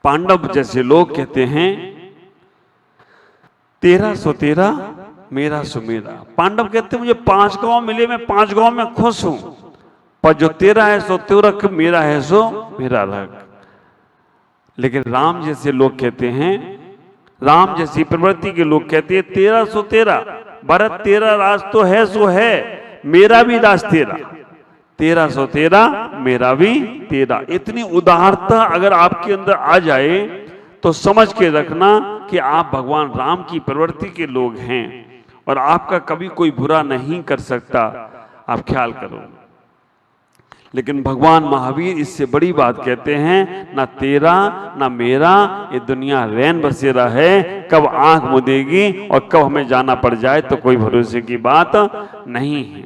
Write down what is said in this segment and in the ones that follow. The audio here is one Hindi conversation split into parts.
पांडव जैसे लोग कहते हैं तेरा सो तेरा मेरा सो मेरा। पांडव कहते हैं मुझे 5 गांव मिले, मैं 5 गांव में खुश हूं, पर जो तेरा है सो तू रख, मेरा है सो मेरा रख। लेकिन राम जैसे लोग कहते हैं, राम जैसी प्रवृत्ति के लोग कहते हैं तेरा सो तेरा। भरत तेरा राज तो है सो है, मेरा भी राज तेरा, तेरा सो तेरा मेरा भी तेरा। इतनी उदारता अगर आपके अंदर आ जाए तो समझ के रखना कि आप भगवान राम की प्रवृत्ति के लोग हैं और आपका कभी कोई बुरा नहीं कर सकता, आप ख्याल करो। लेकिन भगवान महावीर इससे बड़ी बात कहते हैं, ना तेरा ना मेरा, ये दुनिया रैन बसेरा है, कब आंख मुदेगी और कब हमें जाना पड़ जाए तो कोई भरोसे की बात नहीं है।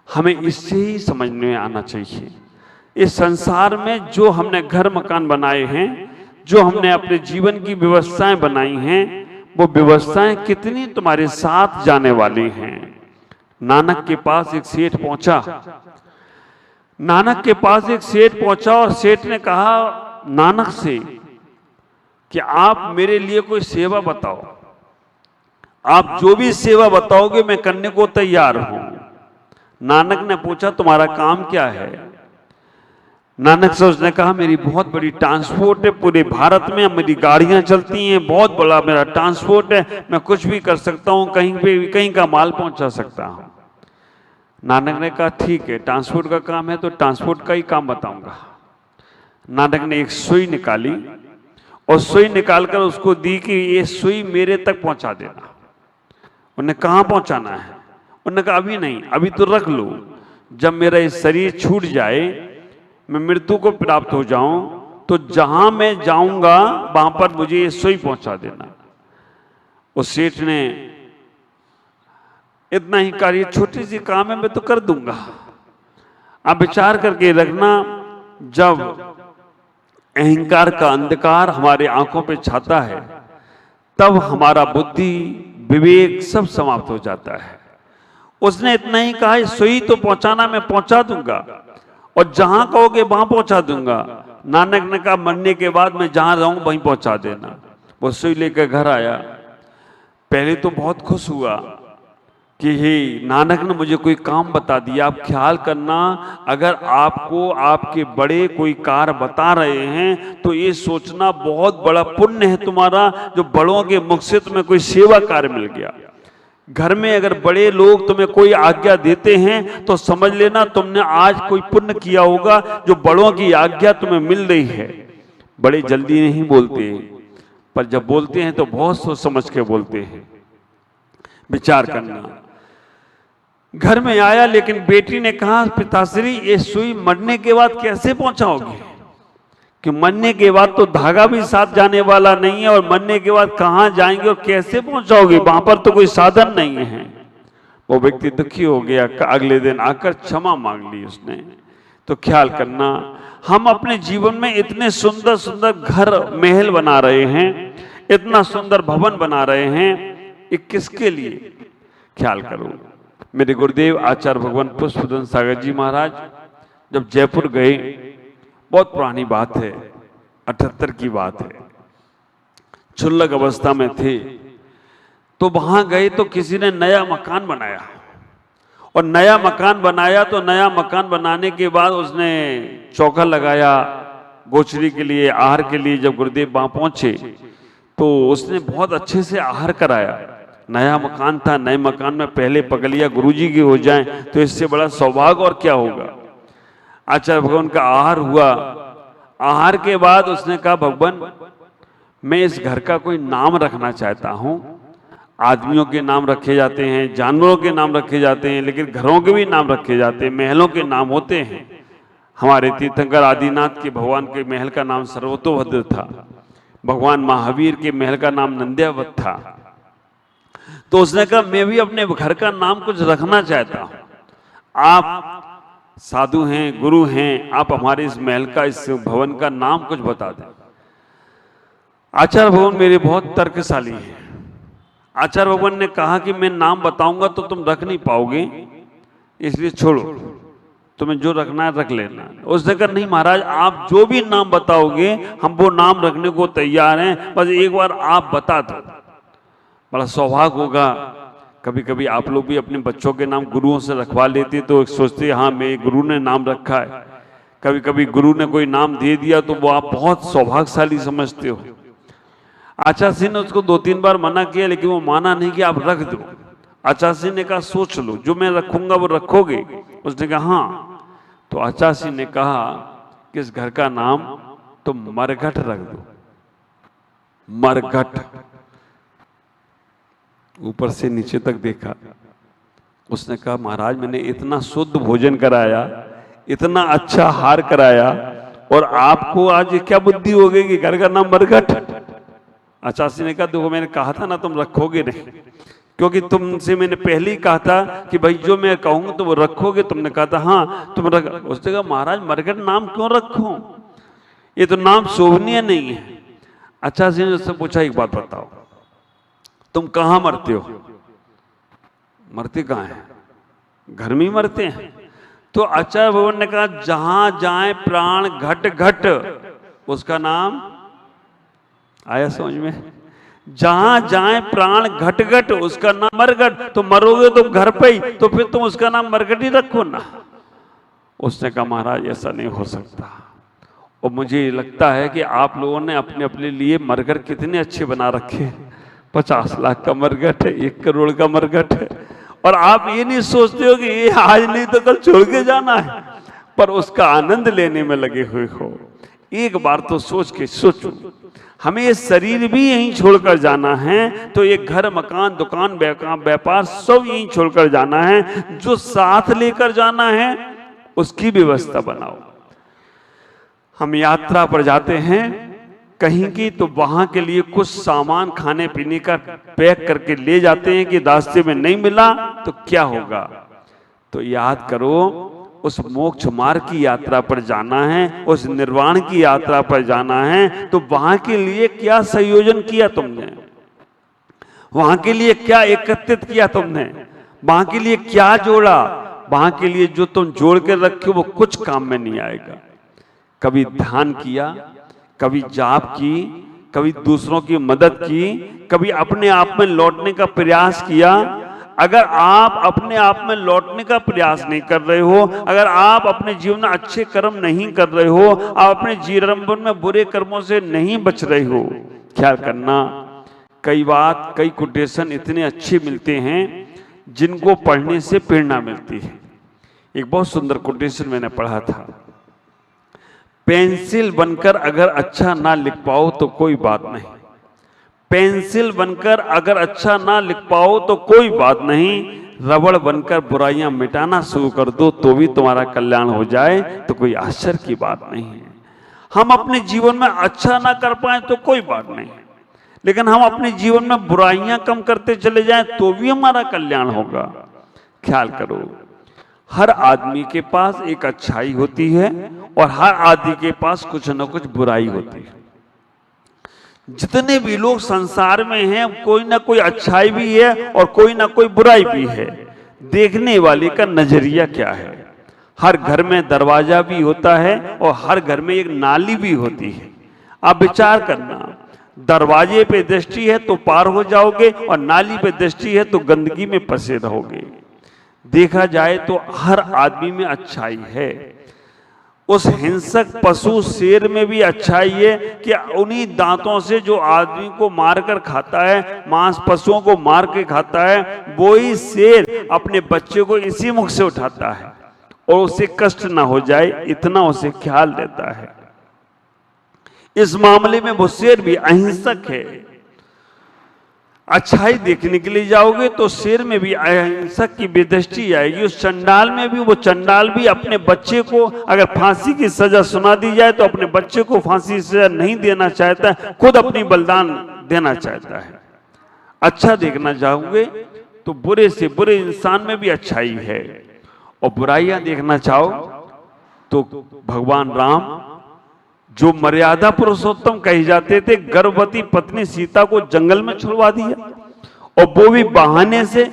हमें इससे ही समझ में आना चाहिए, इस संसार में जो हमने घर मकान बनाए हैं, जो हमने अपने जीवन की व्यवस्थाएं बनाई हैं, वो व्यवस्थाएं कितनी तुम्हारे साथ जाने वाली हैं। नानक के पास एक सेठ पहुंचा, नानक के पास एक सेठ पहुंचा और सेठ ने कहा नानक से कि आप मेरे लिए कोई सेवा बताओ, आप जो भी सेवा बताओगे मैं करने को तैयार हूं। नानक ने पूछा तुम्हारा काम क्या है? नानक से उसने कहा मेरी बहुत बड़ी ट्रांसपोर्ट है, पूरे भारत में मेरी गाड़ियां चलती हैं, बहुत बड़ा मेरा ट्रांसपोर्ट है, मैं कुछ भी कर सकता हूं, कहीं पे कहीं का माल पहुंचा सकता हूं। नानक ने कहा ठीक है, ट्रांसपोर्ट का काम है तो ट्रांसपोर्ट का ही काम बताऊंगा। नानक ने एक सुई निकाली और सुई निकालकर उसको दी कि ये सुई मेरे तक पहुंचा देना। उन्हें कहाँ पहुंचाना है? उन्होंने कहा अभी नहीं, अभी तो रख लो, जब मेरा ये शरीर छूट जाए, मैं मृत्यु को प्राप्त हो जाऊं, तो जहां मैं जाऊंगा वहां पर मुझे ये सुई पहुंचा देना। उस सेठ ने इतना ही कार्य, छोटी सी काम है मैं तो कर दूंगा। आप विचार करके रखना, जब अहंकार का अंधकार हमारे आंखों पे छाता है तब हमारा बुद्धि विवेक सब समाप्त हो जाता है। उसने इतना ही कहा सुई तो पहुंचाना मैं पहुंचा दूंगा और जहां कहोगे वहां पहुंचा दूंगा। नानक ने कहा मरने के बाद मैं जहां रहूं वहीं पहुंचा देना। वो सुई लेकर घर आया, पहले तो बहुत खुश हुआ कि हे नानक ने मुझे कोई काम बता दिया। आप ख्याल करना, अगर आपको आपके बड़े कोई कार्य बता रहे हैं तो ये सोचना बहुत बड़ा पुण्य है तुम्हारा, जो बड़ों के मुख से तुम्हें कोई सेवा कार्य मिल गया। घर में अगर बड़े लोग तुम्हें कोई आज्ञा देते हैं तो समझ लेना तुमने आज कोई पुण्य किया होगा, जो बड़ों की आज्ञा तुम्हें मिल रही है। बड़े जल्दी नहीं बोलते, पर जब बोलते हैं तो बहुत सोच समझ के बोलते हैं। विचार करना। घर में आया, लेकिन बेटी ने कहा पिताश्री ये सुई मरने के बाद कैसे पहुंचाओगे? कि मरने के बाद तो धागा भी साथ जाने वाला नहीं है, और मरने के बाद कहां जाएंगे और कैसे पहुंचाओगे? वहां पर तो कोई साधन नहीं है। वो व्यक्ति दुखी हो गया, अगले दिन आकर क्षमा मांग ली उसने। तो ख्याल करना, हम अपने जीवन में इतने सुंदर सुंदर घर महल बना रहे हैं, इतना सुंदर भवन बना रहे हैं, ये किसके लिए? ख्याल करो। मेरे गुरुदेव आचार्य भगवान पुष्पदन सागर जी महाराज जब जयपुर गए, बहुत पुरानी बात है, 78 की बात है, क्षुल्लक अवस्था में थे, तो वहां गए तो किसी ने नया मकान बनाया। और नया मकान बनाया तो नया मकान बनाने के बाद उसने चौका लगाया गोचरी के लिए, आहार के लिए। जब गुरुदेव वहां पहुंचे तो उसने बहुत अच्छे से आहार कराया। नया मकान था, नए मकान में पहले पगलिया गुरुजी की हो जाएं तो इससे बड़ा सौभाग्य और क्या होगा। आचार्य भगवान का आहार हुआ। आहार के बाद उसने कहा भगवान मैं इस घर का कोई नाम रखना चाहता हूं। आदमियों के नाम रखे जाते हैं, जानवरों के नाम रखे जाते हैं, लेकिन घरों के भी नाम रखे जाते हैं, महलों के नाम होते हैं। हमारे तीर्थंकर आदिनाथ के भगवान के महल का नाम सर्वतोभद्र था, भगवान महावीर के महल का नाम नंद्यावत था। तो उसने कहा मैं भी अपने घर का नाम कुछ रखना चाहता हूं। आप साधु हैं, गुरु हैं, आप हमारे इस महल का, इस भवन का नाम कुछ बता दें। आचार्य भगवान मेरे बहुत तर्कशाली हैं। आचार्य भगवान ने कहा कि मैं नाम बताऊंगा तो तुम रख नहीं पाओगे, इसलिए छोड़ो, तुम्हें जो रखना है रख लेना। उसने कहा नहीं महाराज, आप जो भी नाम बताओगे हम वो नाम रखने को तैयार हैं, बस एक बार आप बता दो। बड़ा सौभाग्य होगा, कभी कभी आप लोग भी अपने बच्चों के नाम गुरुओं से रखवा लेते तो सोचते हाँ मेरे गुरु ने नाम रखा है। कभी कभी गुरु ने कोई नाम दे दिया तो वो आप बहुत सौभाग्यशाली समझते हो। आचार्य सिंह ने उसको 2-3 बार मना किया, लेकिन वो माना नहीं कि आप रख दो। आचार्य सिंह ने कहा सोच लो, जो मैं रखूंगा वो रखोगे? उसने कहा हाँ। तो आचार्य सिंह ने कहा कि इस घर का नाम तो मरघट रख दो। मरघट। ऊपर से नीचे तक देखा। उसने कहा महाराज मैंने इतना शुद्ध भोजन कराया, इतना अच्छा हार कराया, और आपको आज क्या बुद्धि हो गई कि घर का नाम मरघट? आचार्य सिंह ने कहा देखो मैंने कहा था ना तुम रखोगे नहीं, क्योंकि तुमसे मैंने पहले ही कहा था कि भाई जो मैं कहूंगा तो वो रखोगे। तुमने कहा था हाँ तुम रख। उसने कहा महाराज मरघट नाम क्यों रखो, ये तो नाम शोभनीय नहीं है। आचार्य सिंह ने उससे पूछा एक बात बताओ, तुम कहाँ मरते हो? मरते कहाँ हैं? घर में ही मरते हैं। तो आचार्य भगवान ने कहा जहां जाए प्राण घट घट, उसका नाम आया समझ में? जहां जाए प्राण घट घट, उसका नाम मरघट। तो मरोगे तुम घर पे ही, तो फिर तुम उसका नाम मरघट ही रखो ना। उसने कहा महाराज ऐसा नहीं हो सकता, और मुझे लगता है कि आप लोगों ने अपने अपने लिए मरघट कितने अच्छे बना रखे हैं। 50 लाख का मरघट है, 1 करोड़ का मरघट है, और आप ये नहीं सोचते हो कि ये आज नहीं तो कल छोड़ के जाना है, पर उसका आनंद लेने में लगे हुए हो। एक बार तो सोचो, हमें ये शरीर भी यहीं छोड़कर जाना है, तो ये घर मकान दुकान व्यापार सब यहीं छोड़कर जाना है। जो साथ लेकर जाना है उसकी व्यवस्था बनाओ। हम यात्रा पर जाते हैं कहीं की, तो वहां के लिए कुछ सामान खाने पीने का पैक करके ले जाते हैं कि रास्ते में नहीं मिला तो क्या होगा। तो याद करो उस मोक्ष मार्ग की यात्रा पर जाना है, उस निर्वाण की यात्रा पर जाना है, तो वहां के लिए क्या संयोजन किया तुमने, वहां के लिए क्या एकत्रित किया तुमने, वहां के लिए क्या जोड़ा। वहां के लिए जो तुम जोड़ के रखे वो कुछ काम में नहीं आएगा। कभी ध्यान किया, कभी जाप की, कभी दूसरों की मदद की, कभी अपने आप में लौटने का प्रयास किया। अगर आप अपने आप में लौटने का प्रयास नहीं कर रहे हो, अगर आप अपने जीवन में अच्छे कर्म नहीं कर रहे हो, आप अपने जीवन में बुरे कर्मों से नहीं बच रहे हो, ख्याल करना कई कोटेशन इतने अच्छे मिलते हैं जिनको पढ़ने से प्रेरणा मिलती है। एक बहुत सुंदर कोटेशन मैंने पढ़ा था, पेंसिल बनकर अगर अच्छा ना लिख पाओ तो कोई बात नहीं, पेंसिल बनकर अगर अच्छा ना लिख पाओ तो कोई बात नहीं, रबड़ बनकर बुराइयां मिटाना शुरू कर दो तो भी तुम्हारा कल्याण हो जाए तो कोई आश्चर्य की बात नहीं है। हम अपने जीवन में अच्छा ना कर पाए तो कोई बात नहीं, लेकिन हम अपने जीवन में बुराइयां कम करते चले जाएं तो भी हमारा कल्याण होगा। ख्याल करो, हर आदमी के पास एक अच्छाई होती है और हर आदमी के पास कुछ न कुछ बुराई होती है। जितने भी लोग संसार में हैं कोई ना कोई अच्छाई भी है और कोई ना कोई बुराई भी है। देखने वाले का नजरिया क्या है। हर घर में दरवाजा भी होता है और हर घर में एक नाली भी होती है। आप विचार करना, दरवाजे पे दृष्टि है तो पार हो जाओगे और नाली पे दृष्टि है तो गंदगी में फंसे रहोगे। देखा जाए तो हर आदमी में अच्छाई है। उस हिंसक पशु शेर में भी अच्छाई है कि उन्हीं दांतों से जो आदमी को मारकर खाता है, मांस पशुओं को मार के खाता है, वो ही शेर अपने बच्चे को इसी मुख से उठाता है और उसे कष्ट ना हो जाए इतना उसे ख्याल देता है। इस मामले में वो शेर भी अहिंसक है। अच्छाई देखने के लिए जाओगे तो शेर में भी अहिंसक की बेदृष्टि आएगी। उस चंडाल में भी वो चंडाल भी अपने बच्चे को अगर फांसी की सजा सुना दी जाए तो अपने बच्चे को फांसी की सजा नहीं देना चाहता, खुद अपनी बलिदान देना चाहता है। अच्छा देखना चाहोगे तो बुरे से बुरे इंसान में भी अच्छाई है, और बुराइयां देखना चाहो तो भगवान राम जो मर्यादा पुरुषोत्तम कहे जाते थे, गर्भवती पत्नी सीता को जंगल में छुड़वा दिया और वो भी बहाने से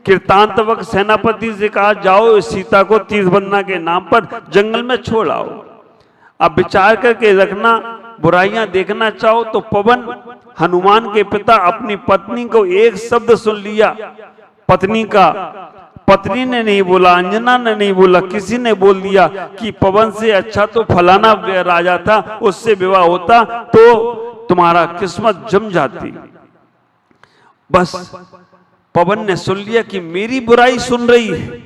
कीर्तांतवक सेनापति से कहा, जाओ सीता को तीर्थबंधना के नाम पर जंगल में छोड़ आओ। अब विचार करके रखना, बुराइयां देखना चाहो तो पवन हनुमान के पिता अपनी पत्नी को एक शब्द सुन लिया पत्नी का, पत्नी ने नहीं बोला, अंजना ने नहीं बोला, किसी ने बोल दिया कि पवन से अच्छा तो फलाना राजा था, उससे विवाह होता तो तुम्हारा किस्मत जम जाती। बस पवन ने सुन लिया कि मेरी बुराई सुन रही है,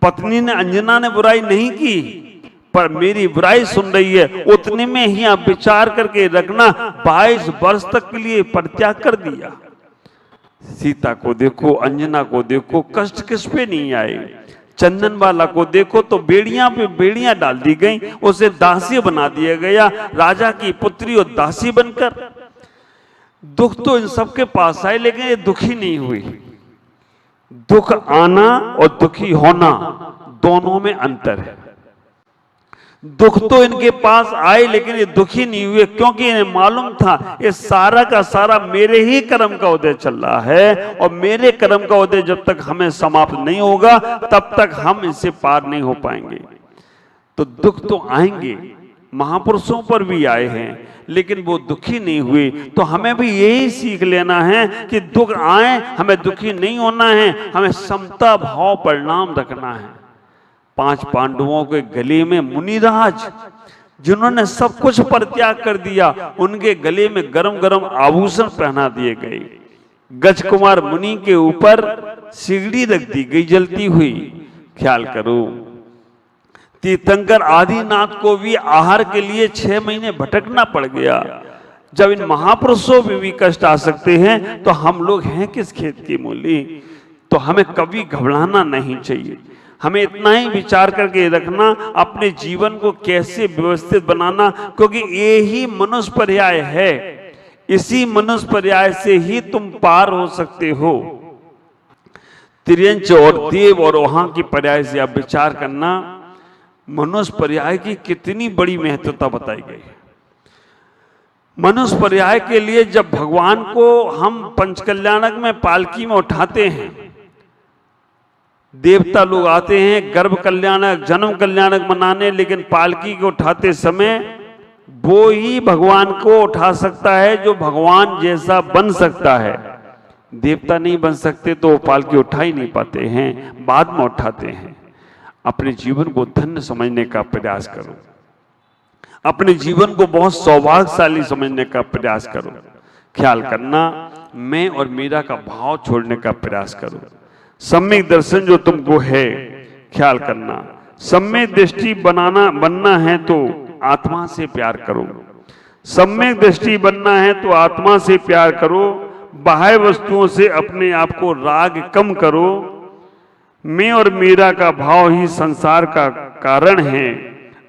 पत्नी ने, अंजना ने बुराई नहीं की पर मेरी बुराई सुन रही है। उतने में ही आप विचार करके रखना, 22 वर्ष तक के लिए परित्याग कर दिया। सीता को देखो, अंजना को देखो, कष्ट किस पे नहीं आए। चंदन वाला को देखो तो बेड़ियां पे बेड़ियां डाल दी गई, उसे दासी बना दिया गया, राजा की पुत्री और दासी बनकर। दुख तो इन सबके पास आए लेकिन ये दुखी नहीं हुई। दुख आना और दुखी होना दोनों में अंतर है। दुख तो इनके पास आए लेकिन ये दुखी नहीं हुए, क्योंकि इन्हें मालूम था ये सारा का सारा मेरे ही कर्म का उदय चल रहा है और मेरे कर्म का उदय जब तक हमें समाप्त नहीं होगा तब तक हम इससे पार नहीं हो पाएंगे। तो दुख तो आएंगे, महापुरुषों पर भी आए हैं लेकिन वो दुखी नहीं हुए। तो हमें भी यही सीख लेना है कि दुख आए हमें दुखी नहीं होना है, हमें समता भाव परिणाम रखना है। 5 पांडवों के गले में मुनिराज जिन्होंने सब कुछ परित्याग कर दिया, उनके गले में गरम गरम आभूषण पहना दिए गए। गज कुमार मुनि के ऊपर सिगड़ी रख दी गई जलती हुई। ख्याल करो, तीर्थंकर आदिनाथ को भी आहार के लिए 6 महीने भटकना पड़ गया। जब इन महापुरुषों में भी कष्ट आ सकते हैं तो हम लोग हैं किस खेत की मूली। तो हमें कभी घबराना नहीं चाहिए। हमें इतना ही विचार करके रखना अपने जीवन को कैसे व्यवस्थित बनाना, क्योंकि ये ही मनुष्य पर्याय है। इसी मनुष्य पर्याय से ही तुम पार हो सकते हो। त्रियंच और देव और वहां की पर्याय से आप विचार करना, मनुष्य पर्याय की कितनी बड़ी महत्वता बताई गई है। मनुष्य पर्याय के लिए जब भगवान को हम पंचकल्याणक में पालकी में उठाते हैं, देवता लोग आते हैं गर्भ कल्याणक जन्म कल्याणक मनाने, लेकिन पालकी को उठाते समय वो ही भगवान को उठा सकता है जो भगवान जैसा बन सकता है। देवता नहीं बन सकते तो वो पालकी उठा ही नहीं पाते हैं, बाद में उठाते हैं। अपने जीवन को धन्य समझने का प्रयास करो, अपने जीवन को बहुत सौभाग्यशाली समझने का प्रयास करो। ख्याल करना, मैं और मेरा का भाव छोड़ने का प्रयास करो। सम्यक दर्शन जो तुमको है, ख्याल करना, सम्यक दृष्टि बनना है तो आत्मा से प्यार करो। सम्यक दृष्टि बनना है तो आत्मा से प्यार करो। बाह्य वस्तुओं से अपने आप को राग कम करो। मैं और मेरा का भाव ही संसार का कारण है।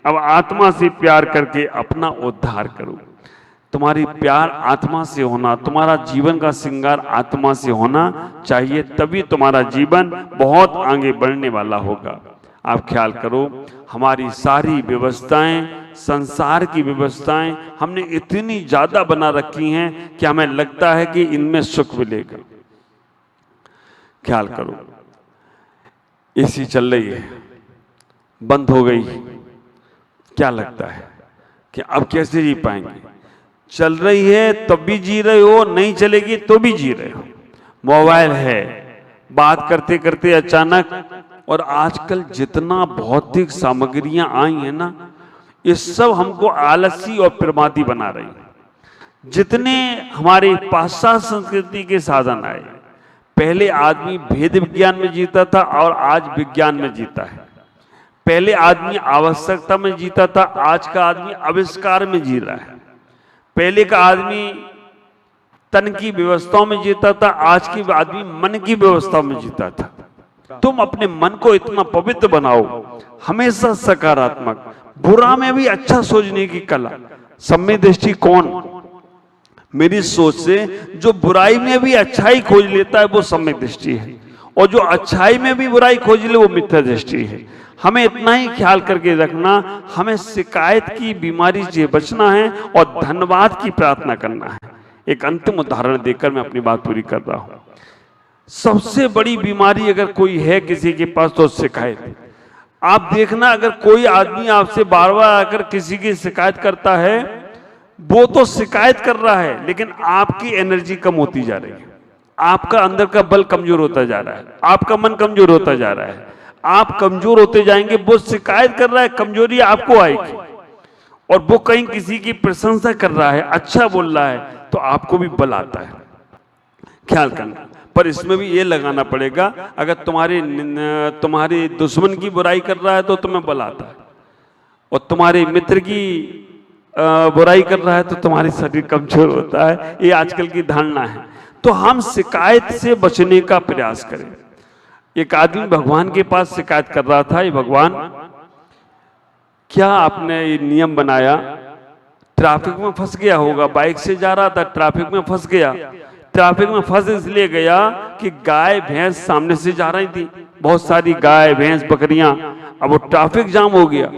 अब आत्मा से प्यार करके अपना उद्धार करो। तुम्हारी प्यार आत्मा से होना, तुम्हारा जीवन का श्रृंगार आत्मा से होना चाहिए, तभी तुम्हारा जीवन बहुत आगे बढ़ने वाला होगा। आप ख्याल करो, हमारी सारी व्यवस्थाएं, संसार की व्यवस्थाएं हमने इतनी ज्यादा बना रखी हैं कि हमें लगता है कि इनमें सुख मिलेगा। ख्याल करो, एसी चल रही है, बंद हो गई, क्या लगता है कि अब कैसे जी पाएंगे? चल रही है तब भी जी रहे हो, नहीं चलेगी तो भी जी रहे हो। मोबाइल है, बात करते करते अचानक, और आजकल जितना भौतिक सामग्रियां आई हैं ना, ये सब हमको आलसी और प्रमादी बना रही हैं। जितने हमारे पाश्चात्य संस्कृति के साधन आए, पहले आदमी भेद विज्ञान में जीता था और आज विज्ञान में जीता है। पहले आदमी आवश्यकता में जीता था, आज का आदमी आविष्कार में जी रहा है। पहले का आदमी तन की व्यवस्थाओं में जीता था, आज की आदमी मन की व्यवस्था में जीता था। तुम अपने मन को इतना पवित्र बनाओ, हमेशा सकारात्मक, बुरा में भी अच्छा सोचने की कला। सम्यक दृष्टि कौन? मेरी सोच से जो बुराई में भी अच्छाई खोज लेता है वो सम्यक दृष्टि है, और जो अच्छाई में भी बुराई खोज ले वो मिथ्या दृष्टि है। हमें इतना ही ख्याल करके रखना, हमें शिकायत की बीमारी से बचना है और धन्यवाद की प्रार्थना करना है। एक अंतिम उदाहरण देकर मैं अपनी बात पूरी कर रहा हूं। सबसे बड़ी बीमारी अगर कोई है किसी के पास तो शिकायत। आप देखना, अगर कोई आदमी आपसे बार बार आकर किसी की शिकायत करता है, वो तो शिकायत कर रहा है लेकिन आपकी एनर्जी कम होती जा रही है, आपका अंदर का बल कमजोर होता जा रहा है, आपका मन कमजोर होता जा रहा है, आप कमजोर होते जाएंगे। वो शिकायत कर रहा है, कमजोरी आपको आएगी। और वो कहीं किसी की प्रशंसा कर रहा है, अच्छा बोल रहा है, तो आपको भी बल आता है। ख्याल करना। पर इसमें भी ये लगाना पड़ेगा, अगर तुम्हारे दुश्मन की बुराई कर रहा है तो तुम्हें बल आता है, और तुम्हारे मित्र की बुराई कर रहा है तो तुम्हारी शरीर कमजोर होता है। ये आजकल की धारणा है। तो हम शिकायत से बचने का प्रयास करें। एक आदमी भगवान के पास शिकायत कर रहा था, ये भगवान, क्या आपने ये नियम बनाया, ट्रैफिक में फंस गया होगा, बाइक से जा रहा था, ट्रैफिक में फंस गया। ट्रैफिक में फंस इसलिए गया कि गाय भैंस सामने से जा रही थी, बहुत सारी गाय भैंस बकरियां। अब वो ट्रैफिक जाम हो गया।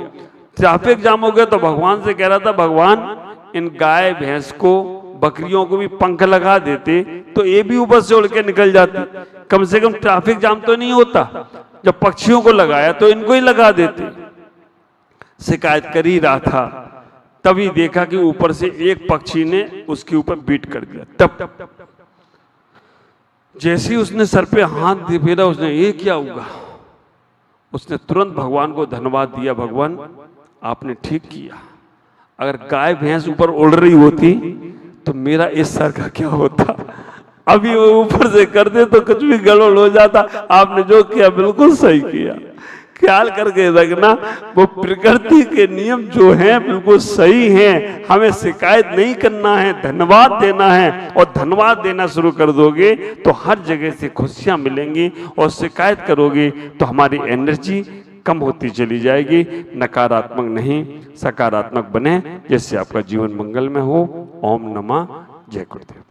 ट्रैफिक जाम हो गया तो भगवान से कह रहा था, भगवान इन गाय भैंस को बकरियों को भी पंख लगा देते तो ये भी ऊपर से उड़ के निकल जाती, कम से कम ट्रैफिक जाम तो नहीं होता। जब पक्षियों को लगाया तो इनको ही लगा देते। शिकायत कर ही रहा था, तभी देखा कि ऊपर से एक पक्षी ने उसके ऊपर बीट कर दिया। तब जैसे ही उसने सर पे हाथ फेरा, उसने ये क्या हुआ, उसने तुरंत भगवान को धन्यवाद दिया, भगवान आपने ठीक किया। अगर गाय भैंस ऊपर उड़ रही होती तो मेरा इस सर का क्या होता। अभी वो ऊपर से कर दे तो कुछ भी गड़बड़ हो जाता। आपने जो किया बिल्कुल सही किया। ख्याल करके रखना, वो प्रकृति के नियम जो हैं बिल्कुल सही हैं। हमें शिकायत नहीं करना है, धन्यवाद देना है। और धन्यवाद देना शुरू कर दोगे तो हर जगह से खुशियां मिलेंगी। और शिकायत करोगे तो हमारी एनर्जी कम होती चली जाएगी। नकारात्मक नहीं, सकारात्मक बने, जिससे आपका जीवन मंगल में हो। ओम नमः। जय गुरुदेव।